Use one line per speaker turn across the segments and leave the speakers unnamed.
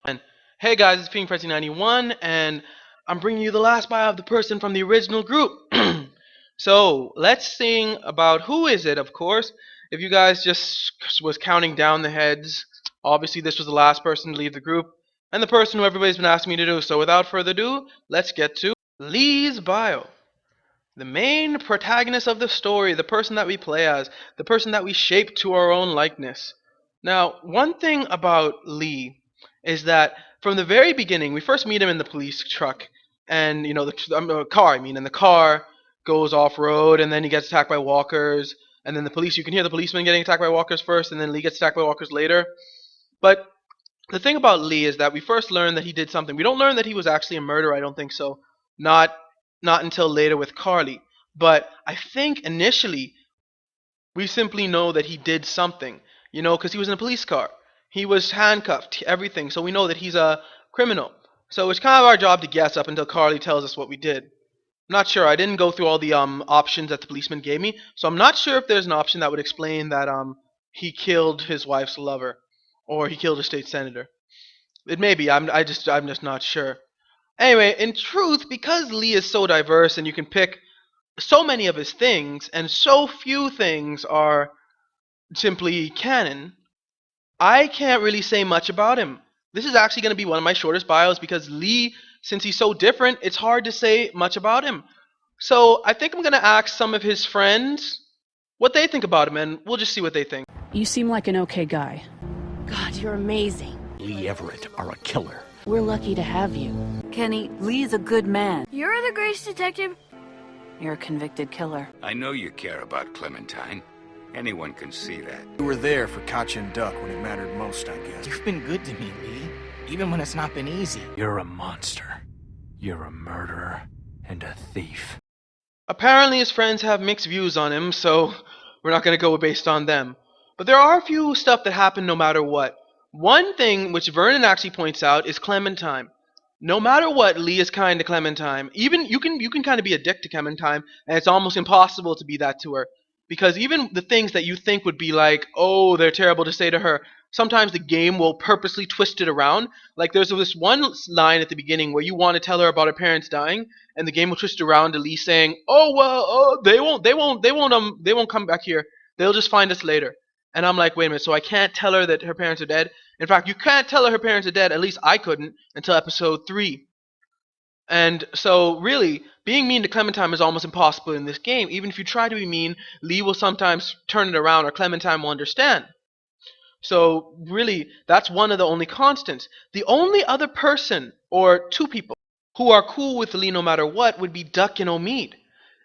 And hey guys, it's Ping91, and I'm bringing you the last bio of the person from the original group. So let's sing about who is it. Of course, if you guys just was counting down the heads, obviously this was the last person to leave the group, and the person who everybody's been asking me to do. So without further ado, let's get to Lee's bio. The main protagonist of the story, the person that we play as, the person that we shape to our own likeness. Now, one thing about Lee is that from the very beginning, we first meet him in the police truck, and the car. I mean, and the car goes off road, and then he gets attacked by walkers, and then the police. You can hear the policeman getting attacked by walkers first, and then Lee gets attacked by walkers later. But the thing about Lee is that we first learn that he did something. We don't learn that he was actually a murderer. I don't think so. Not not until later with Carly. But I think initially we simply know that he did something. Because he was in a police car. He was handcuffed. Everything. So we know that he's a criminal. So it's kind of our job to guess up until Carly tells us what we did. I'm not sure. I didn't go through all the options that the policeman gave me, so I'm not sure if there's an option that would explain that he killed his wife's lover or he killed a state senator. It may be. I'm just not sure. Anyway, in truth, because Lee is so diverse and you can pick so many of his things and so few things are simply canon, I can't really say much about him. This is actually going to be one of my shortest bios because Lee, since he's so different, it's hard to say much about him. So I think I'm going to ask some of his friends what they think about him, and we'll just see what they think.
You seem like an okay guy.
God, you're amazing.
Lee Everett are a killer.
We're lucky to have you.
Kenny, Lee's a good man.
You're the greatest detective.
You're a convicted killer.
I know you care about Clementine. Anyone can see that.
You were there for Katya and Duck when it mattered most, I guess.
You've been good to me, Lee. Even when it's not been easy.
You're a monster. You're a murderer and a thief.
Apparently his friends have mixed views on him, so we're not going to go based on them. But there are a few stuff that happen no matter what. One thing which Vernon actually points out is Clementine. No matter what, Lee is kind to Clementine. Even you can kind of be a dick to Clementine, and it's almost impossible to be that to her. Because even the things that you think would be like, oh, they're terrible to say to her, sometimes the game will purposely twist it around. Like there's this one line at the beginning where you want to tell her about her parents dying, and the game will twist around to Lee saying, "Oh well, oh, they won't come back here. They'll just find us later." And I'm like, wait a minute, so I can't tell her that her parents are dead? In fact, you can't tell her parents are dead. At least I couldn't until episode 3. And so, really, being mean to Clementine is almost impossible in this game. Even if you try to be mean, Lee will sometimes turn it around, or Clementine will understand. So, really, that's one of the only constants. The only other person, or two people, who are cool with Lee no matter what would be Duck and Omid.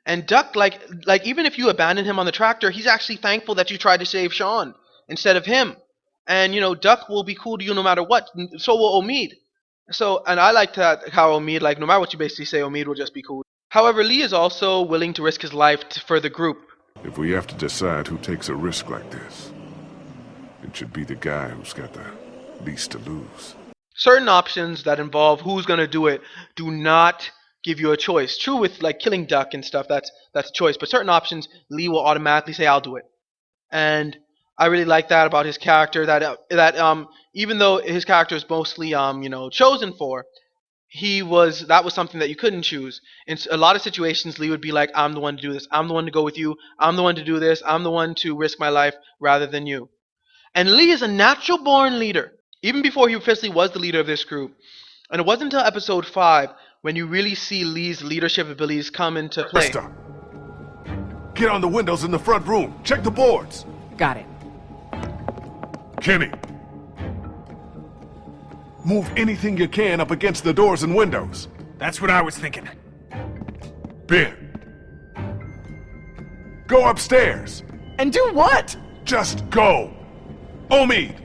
And Duck, like even if you abandon him on the tractor, he's actually thankful that you tried to save Sean instead of him. And Duck will be cool to you no matter what. So will Omid. So, and I like that how Omid, like no matter what you basically say, Omid will just be cool. However, Lee is also willing to risk his life for the group.
If we have to decide who takes a risk like this, it should be the guy who's got the least to lose.
Certain options that involve who's gonna do it do not give you a choice. True with like killing Duck and stuff, that's a choice. But certain options, Lee will automatically say, "I'll do it." And I really like that about his character. That even though his character is mostly chosen for, that was something that you couldn't choose. In a lot of situations, Lee would be like, "I'm the one to do this. I'm the one to go with you. I'm the one to do this. I'm the one to risk my life rather than you." And Lee is a natural born leader, even before he officially was the leader of this group. And it wasn't until episode 5 when you really see Lee's leadership abilities come into play.
Krista, get on the windows in the front room. Check the boards.
Got it.
Kenny, move anything you can up against the doors and windows.
That's what I was thinking.
Ben, go upstairs.
And do what?
Just go. Omid.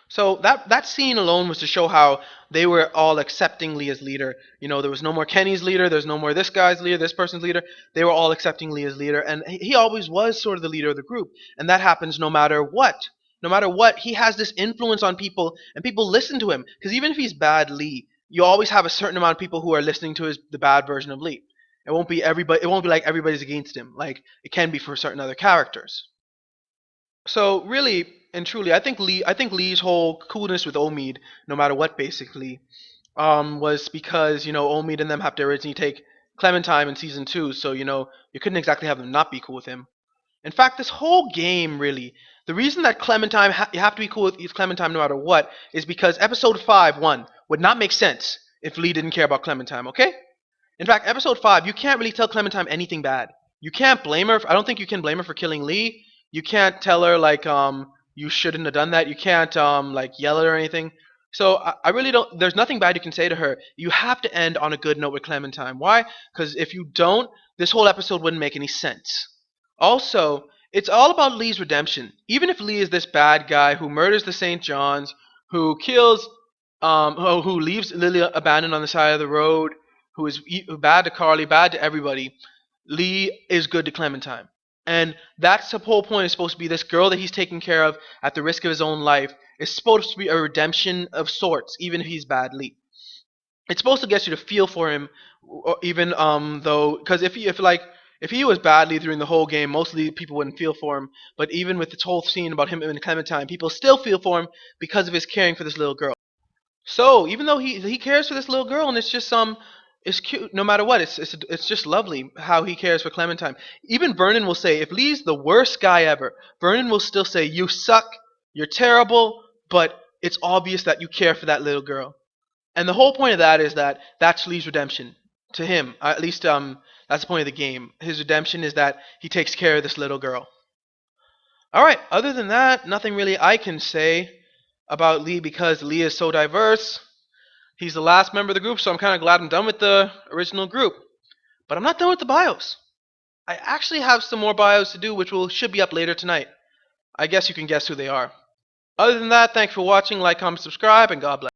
So that scene alone was to show how they were all accepting Lee as leader. There was no more Kenny's leader, there's no more this guy's leader, this person's leader. They were all accepting Lee as leader, and he always was sort of the leader of the group. And that happens no matter what. No matter what, he has this influence on people, and people listen to him. Because even if he's bad Lee, you always have a certain amount of people who are listening to the bad version of Lee. It won't be everybody. It won't be like everybody's against him, like it can be for certain other characters. So really, and truly, I think Lee's whole coolness with Omid, no matter what, basically, was because Omid and them have to originally take Clementine in season 2, so you couldn't exactly have them not be cool with him. In fact, this whole game, really, the reason that Clementine you have to be cool with Clementine no matter what is because episode 5 would not make sense if Lee didn't care about Clementine. Okay? In fact, episode 5, you can't really tell Clementine anything bad. You can't blame her. I don't think you can blame her for killing Lee. You can't tell her like you shouldn't have done that. You can't like yell at her or anything. So I really don't. There's nothing bad you can say to her. You have to end on a good note with Clementine. Why? Because if you don't, this whole episode wouldn't make any sense. Also, it's all about Lee's redemption. Even if Lee is this bad guy who murders the St. Johns, who kills, who leaves Lily abandoned on the side of the road, who is bad to Carly, bad to everybody, Lee is good to Clementine. And that's the whole point. Is supposed to be this girl that he's taking care of at the risk of his own life. It's supposed to be a redemption of sorts, even if he's bad Lee. It's supposed to get you to feel for him, even though, because if he was badly during the whole game, mostly people wouldn't feel for him. But even with this whole scene about him and Clementine, people still feel for him because of his caring for this little girl. So even though he cares for this little girl, and it's just it's cute no matter what. It's just lovely how he cares for Clementine. Even Vernon will say, if Lee's the worst guy ever, Vernon will still say, you suck, you're terrible, but it's obvious that you care for that little girl. And the whole point of that is that that's Lee's redemption to him. At least that's the point of the game. His redemption is that he takes care of this little girl. Alright, other than that, nothing really I can say about Lee because Lee is so diverse. He's the last member of the group, so I'm kind of glad I'm done with the original group. But I'm not done with the bios. I actually have some more bios to do, which should be up later tonight. I guess you can guess who they are. Other than that, thanks for watching, like, comment, subscribe, and God bless.